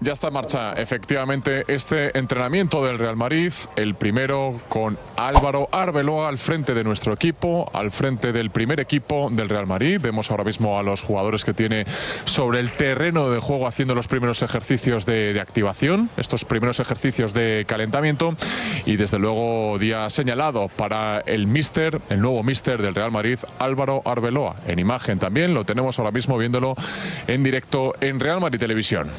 Ya está en marcha, efectivamente, este entrenamiento del Real Madrid, el primero con Álvaro Arbeloa al frente de nuestro equipo, al frente del primer equipo del Real Madrid. Vemos ahora mismo a los jugadores que tiene sobre el terreno de juego haciendo los primeros ejercicios de activación, estos primeros ejercicios de calentamiento, y desde luego día señalado para el nuevo míster del Real Madrid, Álvaro Arbeloa. En imagen también, lo tenemos ahora mismo viéndolo en directo en Real Madrid Televisión.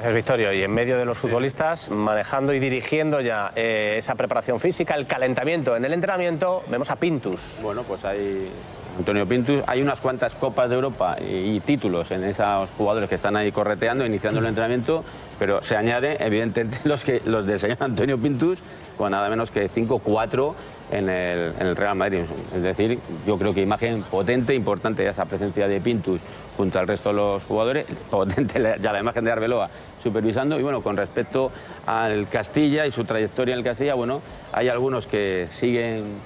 Gracias, Victorio. Y en medio de los futbolistas, manejando y dirigiendo ya esa preparación física, el calentamiento en el entrenamiento, vemos a Pintus. Bueno, pues hay Antonio Pintus. Hay unas cuantas Copas de Europa y títulos en esos jugadores que están ahí correteando, iniciando el entrenamiento, pero se añade, evidentemente, los del señor Antonio Pintus, con nada menos que 5-4 en el Real Madrid. Es decir, yo creo que imagen potente, importante ya esa presencia de Pintus junto al resto de los jugadores, potente ya la imagen de Arbeloa supervisando. Y bueno, con respecto al Castilla y su trayectoria en el Castilla, bueno, hay algunos que siguen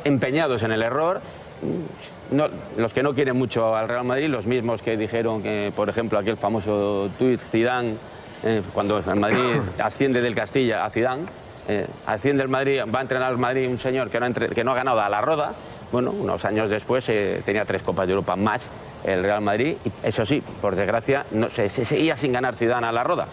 empeñados en el error. No, los que no quieren mucho al Real Madrid, los mismos que dijeron que, por ejemplo, aquel famoso tuit Zidane, cuando el Madrid asciende del Castilla a Zidane, asciende el Madrid, va a entrenar al Madrid un señor que no ha ganado a la Roda. Bueno, unos años después tenía 3 Copas de Europa más el Real Madrid, y eso sí, por desgracia, se seguía sin ganar Zidane a la Roda.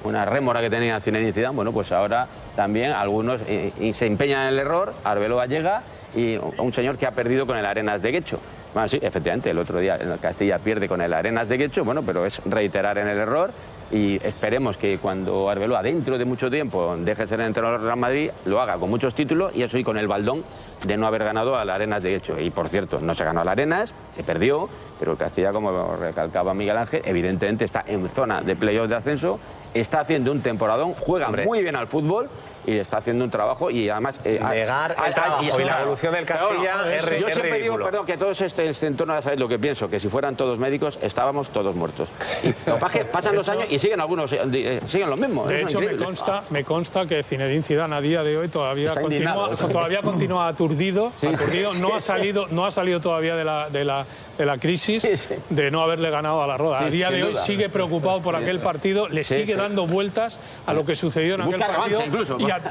Una rémora que tenía Zinedine Zidane. Bueno, pues ahora también algunos se empeñan en el error. Arbeloa llega, y un señor que ha perdido con el Arenas de Guecho. Bueno, sí, efectivamente, el otro día en el Castilla pierde con el Arenas de Guecho, bueno, pero es reiterar en el error, y esperemos que cuando Arbeloa, dentro de mucho tiempo, deje de ser el entrenador del Real Madrid, lo haga con muchos títulos, y eso, y con el baldón de no haber ganado al Arenas de Guecho. Y por cierto, no se ganó al Arenas, se perdió, pero el Castilla, como recalcaba Miguel Ángel, evidentemente está en zona de playoff de ascenso, está haciendo un temporadón, juega muy bien al fútbol y está haciendo un trabajo, y además negar el trabajo y la evolución del Castilla yo siempre digo, perdón, que todos este entorno, ya sabéis lo que pienso, que si fueran todos médicos estábamos todos muertos. Y lo que pasa es que pasan los años y siguen algunos, siguen los mismos. De hecho, me consta que Zinedine Zidane a día de hoy todavía continúa aturdido, no ha salido todavía de la crisis de no haberle ganado a la Roda. A día de hoy sigue preocupado por aquel partido, le sigue dando vueltas a lo que sucedió en aquel partido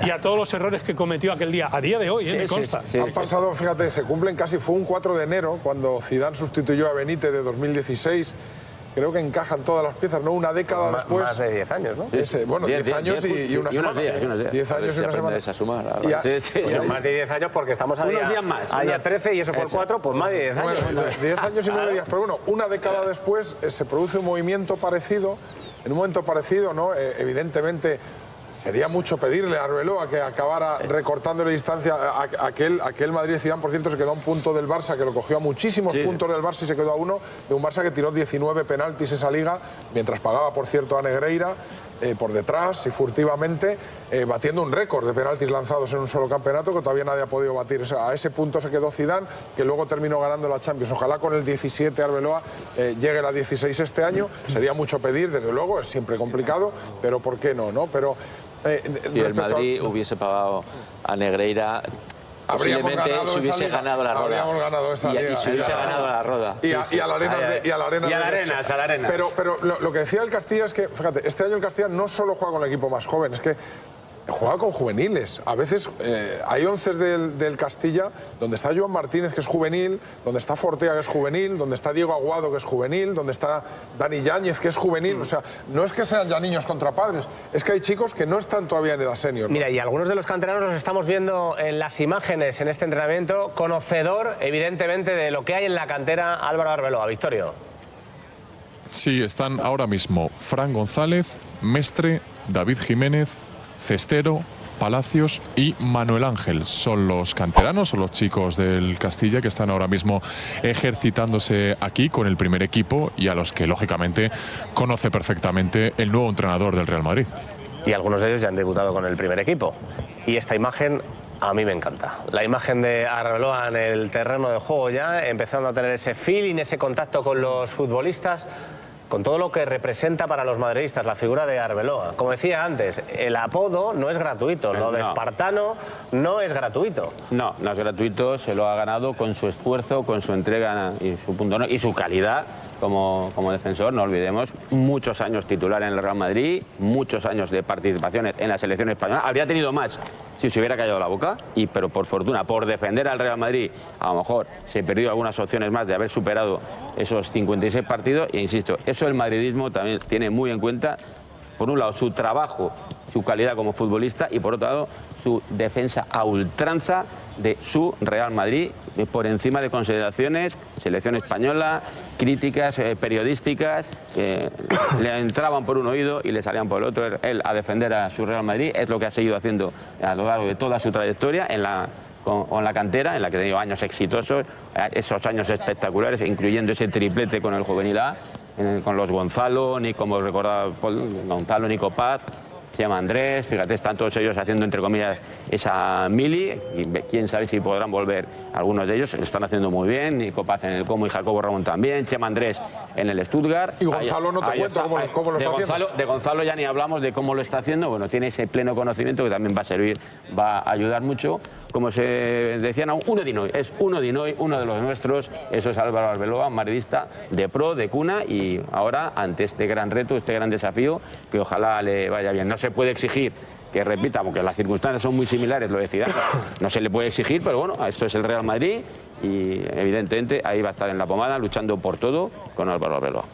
y a todos los errores que cometió aquel día. A día de hoy, me consta. Han pasado, fíjate, se cumplen casi, fue un 4 de enero cuando Zidane sustituyó a Benítez de 2016. Creo que encajan todas las piezas, ¿no? Una década después. Más de 10 años, ¿no? Bueno, 10 años y una semana. 10 años y una semana. A sumar, bueno, más de 10 años porque estamos a día 13 y eso fue el 4, pues más de 10 años. 10 años y 9 días. Pero bueno, una década después se produce un movimiento parecido. En un momento parecido, ¿no? Evidentemente, sería mucho pedirle a Arbeloa que acabara recortando la distancia. Aquel Madrid-Zidane, por cierto, se quedó a un punto del Barça, que lo cogió a muchísimos puntos del Barça y se quedó a uno, de un Barça que tiró 19 penaltis esa liga, mientras pagaba, por cierto, a Negreira por detrás y furtivamente, batiendo un récord de penaltis lanzados en un solo campeonato que todavía nadie ha podido batir. O sea, a ese punto se quedó Zidane, que luego terminó ganando la Champions. Ojalá con el 17 Arbeloa llegue la 16 este año. Sería mucho pedir, desde luego, es siempre complicado, pero ¿por qué no? Pero y el Madrid hubiese pagado a Negreira, posiblemente se hubiese ganado la Roda. Habríamos ganado esa liga. Y se hubiese ganado la Roda. Y a la Arenas. Pero lo que decía el Castilla es que, fíjate, este año el Castilla no solo juega con el equipo más joven, es que juega con juveniles. A veces hay 11 del Castilla donde está Joan Martínez, que es juvenil, donde está Fortea, que es juvenil, donde está Diego Aguado, que es juvenil, donde está Dani Yáñez, que es juvenil. O sea, no es que sean ya niños contra padres, es que hay chicos que no están todavía en edad senior, ¿no? Mira, y algunos de los canteranos los estamos viendo en las imágenes en este entrenamiento, conocedor, evidentemente, de lo que hay en la cantera Álvaro Arbeloa. Victorio. Sí, están ahora mismo Fran González, Mestre, David Jiménez, Cestero, Palacios y Manuel Ángel. Son los canteranos, son los chicos del Castilla que están ahora mismo ejercitándose aquí con el primer equipo, y a los que lógicamente conoce perfectamente el nuevo entrenador del Real Madrid. Y algunos de ellos ya han debutado con el primer equipo. Y esta imagen a mí me encanta. La imagen de Arbeloa en el terreno de juego, ya empezando a tener ese feeling, ese contacto con los futbolistas, con todo lo que representa para los madridistas la figura de Arbeloa. Como decía antes, el apodo no es gratuito, lo de espartano no es gratuito. No es gratuito, se lo ha ganado con su esfuerzo, con su entrega y su punto y su calidad. como defensor, no olvidemos, muchos años titular en el Real Madrid, muchos años de participaciones en la selección española. Habría tenido más si se hubiera callado la boca, pero por fortuna, por defender al Real Madrid, a lo mejor se perdió algunas opciones más de haber superado esos 56 partidos. E insisto, eso el madridismo también tiene muy en cuenta, por un lado, su trabajo, su calidad como futbolista, y por otro lado, su defensa a ultranza de su Real Madrid, por encima de consideraciones, selección española, críticas periodísticas, le entraban por un oído y le salían por el otro. Él a defender a su Real Madrid, es lo que ha seguido haciendo a lo largo de toda su trayectoria con la cantera, en la que ha tenido años exitosos, esos años espectaculares, incluyendo ese triplete con el Juvenil A, con los Gonzalo, ni como recordaba Gonzalo, Nico Paz, se llama Andrés, fíjate, están todos ellos haciendo, entre comillas, esa mili, y quién sabe si podrán volver algunos de ellos, lo están haciendo muy bien, Nico Paz en el Como y Jacobo Ramón también, Chema Andrés en el Stuttgart. Y Gonzalo no te cuento cómo lo está haciendo. De Gonzalo ya ni hablamos de cómo lo está haciendo, bueno, tiene ese pleno conocimiento que también va a servir, va a ayudar mucho. Como se decían, es uno de los nuestros, eso es Álvaro Arbeloa, madridista de pro, de cuna, y ahora ante este gran reto, este gran desafío, que ojalá le vaya bien. No se puede exigir que repita, porque las circunstancias son muy similares, lo decía, no se le puede exigir, pero bueno, esto es el Real Madrid y evidentemente ahí va a estar en la pomada luchando por todo con Álvaro Arbeloa.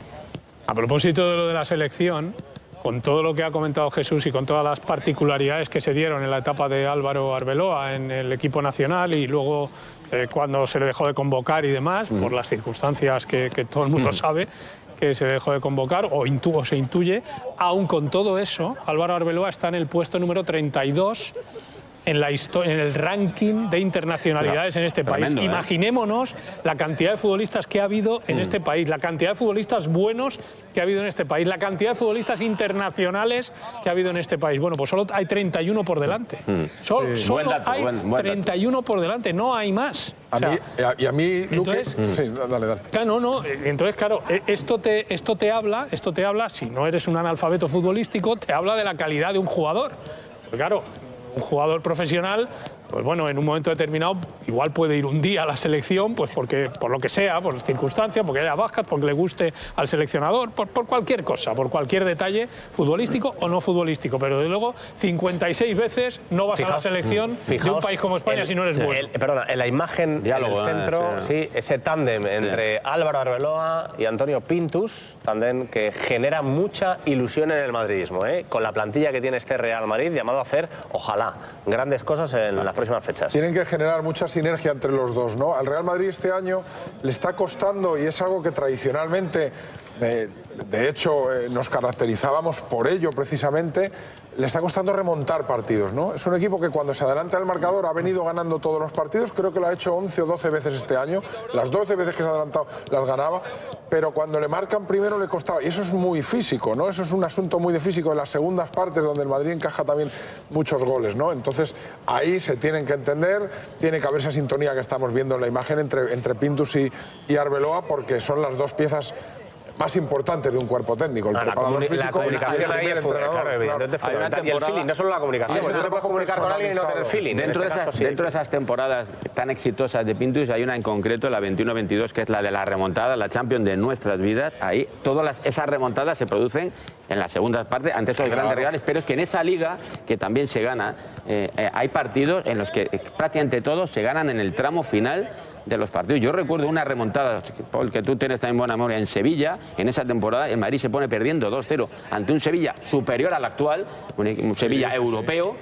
A propósito de lo de la selección, con todo lo que ha comentado Jesús y con todas las particularidades que se dieron en la etapa de Álvaro Arbeloa en el equipo nacional y luego cuando se le dejó de convocar y demás, por las circunstancias que todo el mundo sabe que se dejó de convocar o se intuye, aún con todo eso, Álvaro Arbeloa está en el puesto número 32 en el ranking de internacionalidades en este país. Tremendo, Imaginémonos la cantidad de futbolistas que ha habido en este país, la cantidad de futbolistas buenos que ha habido en este país, la cantidad de futbolistas internacionales que ha habido en este país. Bueno, pues solo hay 31 por delante. Solo hay 31 por delante, no hay más. A mí, Luque, entonces, sí, dale. Claro, entonces, claro, esto te habla, si no eres un analfabeto futbolístico, te habla de la calidad de un jugador. Porque, claro, un jugador profesional, pues bueno, en un momento determinado igual puede ir un día a la selección, pues porque por lo que sea, por circunstancias, porque haya bajas, porque le guste al seleccionador, por cualquier cosa, por cualquier detalle futbolístico o no futbolístico. Pero desde luego 56 veces no vas a la selección de un país como España si no eres bueno. Perdona, en la imagen en el centro, ese tándem entre Álvaro Arbeloa y Antonio Pintus, tándem que genera mucha ilusión en el madridismo, con la plantilla que tiene este Real Madrid, llamado a hacer, ojalá, grandes cosas en las próximas fechas. Tienen que generar mucha sinergia entre los dos, ¿no? Al Real Madrid este año le está costando, y es algo que tradicionalmente, de hecho, nos caracterizábamos por ello precisamente, le está costando remontar partidos, ¿no? Es un equipo que cuando se adelanta el marcador ha venido ganando todos los partidos, creo que lo ha hecho 11 o 12 veces este año, las 12 veces que se ha adelantado las ganaba, pero cuando le marcan primero le costaba, y eso es muy físico, ¿no? Eso es un asunto muy de físico en las segundas partes donde el Madrid encaja también muchos goles, ¿no? Entonces ahí se tienen que entender, tiene que haber esa sintonía que estamos viendo en la imagen entre Pintus y Arbeloa, porque son las dos piezas más importantes de un cuerpo técnico, el preparador físico, la comunicación ahí es fundamental. Y el feeling, no solo la comunicación, no te puedes comunicar con alguien y no tener el feeling. Dentro de esas temporadas tan exitosas de Pintus hay una en concreto, la 21-22, que es la de la remontada, la Champions de nuestras vidas. Ahí todas esas remontadas se producen en las segundas partes ante esos grandes rivales, pero es que en esa liga, que también se gana, hay partidos en los que prácticamente todos se ganan en el tramo final de los partidos. Yo recuerdo una remontada, Paul, que tú tienes también buena memoria, en Sevilla, en esa temporada, el Madrid se pone perdiendo 2-0 ante un Sevilla superior al actual, un Sevilla europeo,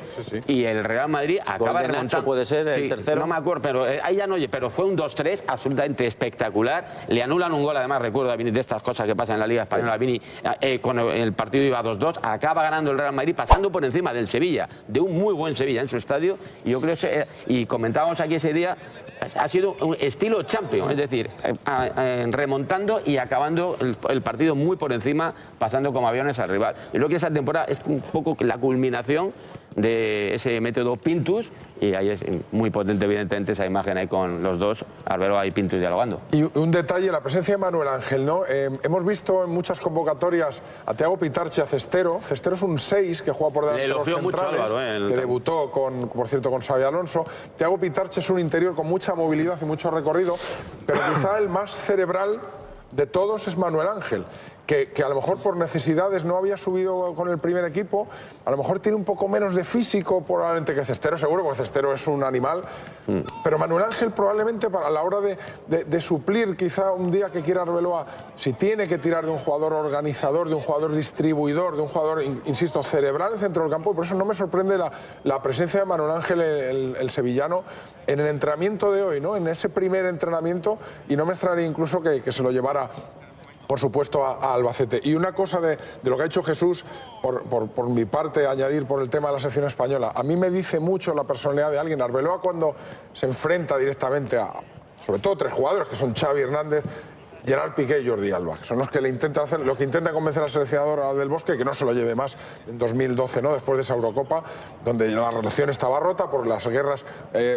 y el Real Madrid acaba remontando. ¿Puede ser el tercero? No me acuerdo, pero ahí ya no, pero fue un 2-3 absolutamente espectacular. Le anulan un gol, además recuerdo a Vini de estas cosas que pasan en la Liga Española. Vini, cuando el partido iba 2-2, acaba ganando el Real Madrid, pasando por encima del Sevilla, de un muy buen Sevilla en su estadio, y yo creo y comentábamos aquí ese día, ha sido un estilo Champions, es decir, remontando y acabando el partido muy por encima, pasando como aviones al rival. Yo creo que esa temporada es un poco la culminación de ese método Pintus, y ahí es muy potente evidentemente esa imagen ahí con los dos, Arbeloa y Pintus dialogando. Y un detalle, la presencia de Manuel Ángel, ¿no? Hemos visto en muchas convocatorias a Thiago Pitarchi, a Cestero. Cestero es un 6 que juega por delante de los centrales, que debutó, por cierto, con Xabi Alonso. Thiago Pitarchi es un interior con mucha movilidad y mucho recorrido, pero quizá el más cerebral de todos es Manuel Ángel, que a lo mejor por necesidades no había subido con el primer equipo, a lo mejor tiene un poco menos de físico probablemente que Cestero, seguro, porque Cestero es un animal, pero Manuel Ángel probablemente para la hora de suplir quizá un día que quiera Arbeloa, si tiene que tirar de un jugador organizador, de un jugador distribuidor, de un jugador, insisto, cerebral en el centro del campo, y por eso no me sorprende la presencia de Manuel Ángel, el sevillano, en el entrenamiento de hoy, ¿no? En ese primer entrenamiento, y no me extrañaría incluso que se lo llevara, por supuesto, a Albacete. Y una cosa de lo que ha hecho Jesús, por mi parte, añadir por el tema de la selección española, a mí me dice mucho la personalidad de alguien. Arbeloa, cuando se enfrenta directamente a, sobre todo, 3 jugadores, que son Xavi Hernández, Gerard Piqué y Jordi Alba, que son los que le intentan hacer, lo que intenta convencer al seleccionador del Bosque que no se lo lleve más en 2012, ¿no? Después de esa Eurocopa, donde la relación estaba rota por las guerras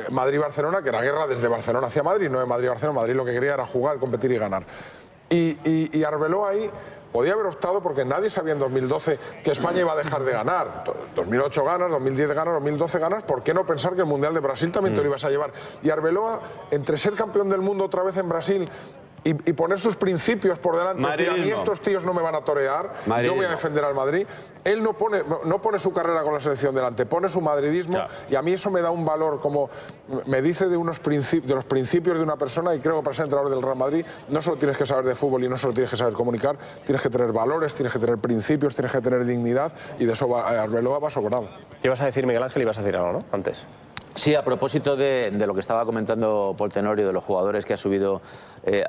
Madrid-Barcelona, que era guerra desde Barcelona hacia Madrid, no de Madrid-Barcelona. Madrid lo que quería era jugar, competir y ganar. Y Arbeloa ahí podía haber optado, porque nadie sabía en 2012 que España iba a dejar de ganar. 2008 ganas, 2010 ganas, 2012 ganas. ¿Por qué no pensar que el Mundial de Brasil también te lo ibas a llevar? Y Arbeloa, entre ser campeón del mundo otra vez en Brasil y poner sus principios por delante, decir, a mí estos tíos no me van a torear, yo voy a defender al Madrid. Él no pone su carrera con la selección delante, pone su madridismo, y a mí eso me da un valor, como me dice de los principios de una persona, y creo que para ser entrenador del Real Madrid no solo tienes que saber de fútbol y no solo tienes que saber comunicar, tienes que tener valores, tienes que tener principios, tienes que tener dignidad, y de eso Arbeloa va sobrado. Ibas a decir, Miguel Ángel, ibas a decir algo, ¿no? Antes. Sí, a propósito de lo que estaba comentando Pol Tenorio, de los jugadores que ha subido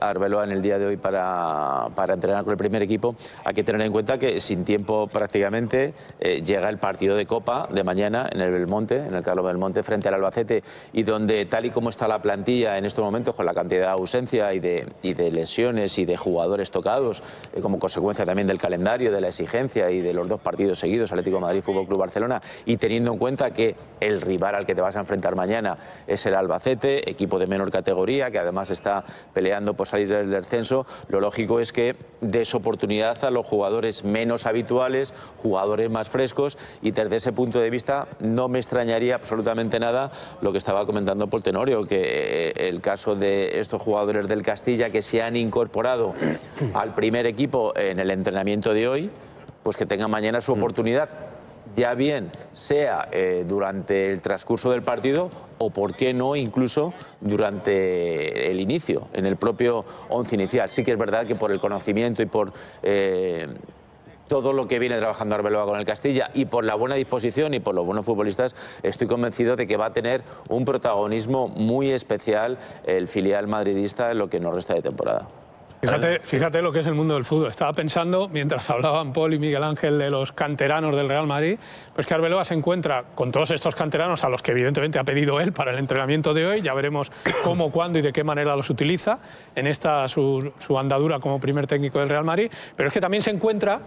Arbeloa en el día de hoy para entrenar con el primer equipo, hay que tener en cuenta que sin tiempo prácticamente llega el partido de Copa de mañana en el Belmonte, en el Carlos Belmonte, frente al Albacete, y donde tal y como está la plantilla en estos momentos, con la cantidad de ausencia y de lesiones y de jugadores tocados, como consecuencia también del calendario, de la exigencia y de los 2 partidos seguidos, Atlético de Madrid, Fútbol Club Barcelona, y teniendo en cuenta que el rival al que te vas a enfrentar mañana es el Albacete, equipo de menor categoría, que además está peleando por salir del descenso, lo lógico es que des oportunidad a los jugadores menos habituales, jugadores más frescos, y desde ese punto de vista no me extrañaría absolutamente nada lo que estaba comentando Pol Tenorio, que el caso de estos jugadores del Castilla que se han incorporado al primer equipo en el entrenamiento de hoy, pues que tengan mañana su oportunidad, ya bien sea durante el transcurso del partido o, por qué no, incluso durante el inicio, en el propio once inicial. Sí que es verdad que por el conocimiento y por todo lo que viene trabajando Arbeloa con el Castilla, y por la buena disposición y por los buenos futbolistas, estoy convencido de que va a tener un protagonismo muy especial el filial madridista en lo que nos resta de temporada. Fíjate lo que es el mundo del fútbol. Estaba pensando, mientras hablaban Pol y Miguel Ángel de los canteranos del Real Madrid, pues que Arbeloa se encuentra con todos estos canteranos a los que evidentemente ha pedido él para el entrenamiento de hoy. Ya veremos cómo, cuándo y de qué manera los utiliza en esta su andadura como primer técnico del Real Madrid. Pero es que también se encuentra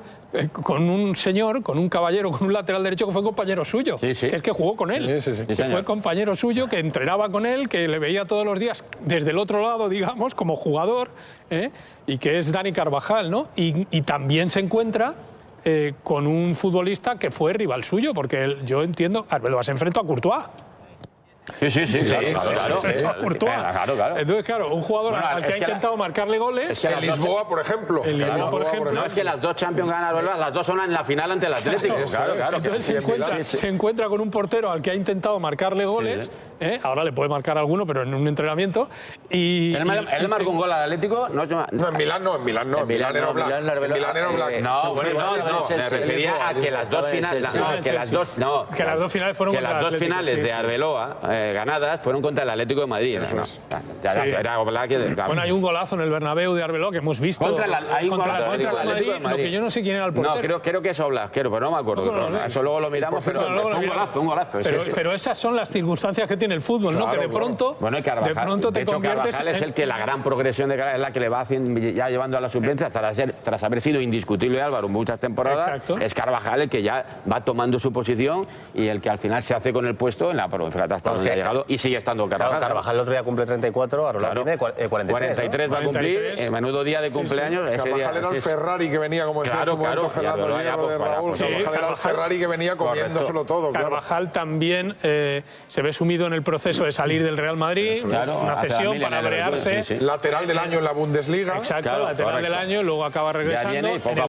con un señor, con un caballero, con un lateral derecho que fue compañero suyo, que es que jugó con él, que fue compañero suyo, que entrenaba con él, que le veía todos los días desde el otro lado, digamos, como jugador, y que es Dani Carvajal, ¿no? Y también se encuentra con un futbolista que fue rival suyo, porque yo entiendo, Arbeloa se enfrentó a Courtois. Claro. Entonces, claro, un jugador al que ha intentado marcarle goles. En Lisboa, por ejemplo. No, es que las 2 Champions ganan Arbeloa, las 2 son en la final ante el Atlético. Claro. Entonces se encuentra con un portero al que ha intentado marcarle goles. Ahora le puede marcar alguno, pero en un entrenamiento. ¿Él marcó un gol al Atlético? No, en Milán no. En Milán era Black. No, me refería a que las 2 finales. Que las dos finales fueron contra el Atlético. Que las 2 finales de Arbeloa ganadas fueron contra el Atlético de Madrid. Bueno, hay un golazo en el Bernabéu de Arbeloa que hemos visto contra el Atlético de Madrid. Lo que yo no sé quién era el portero. No, creo que es Oblak, pero no me acuerdo. Eso luego lo miramos, pero fue un golazo. Pero esas son las circunstancias que tiene el fútbol, ¿no? Que de pronto te conviertes. Carvajal es el que la gran progresión es la que le va ya llevando a la suplencia tras haber sido indiscutible Álvaro muchas temporadas. Exacto. Es Carvajal el que ya va tomando su posición y el que al final se hace con el puesto en la. Fíjate hasta donde ha llegado y sigue estando Carvajal. Carvajal el otro día cumple 34, ahora tiene 43. 43 va a cumplir, menudo día de cumpleaños. Carvajal era el Ferrari que venía, como decía en su momento Fernando Hierro de Raúl. Carvajal era el Ferrari que venía comiéndoselo todo. Carvajal también se ve sumido en el proceso de salir del Real Madrid, Claro, una hace cesión 2000 para en el brearse. Liverpool, sí. Lateral del año en la Bundesliga. Exacto, Claro, lateral del correcto. año, luego acaba regresando. viene y poco En el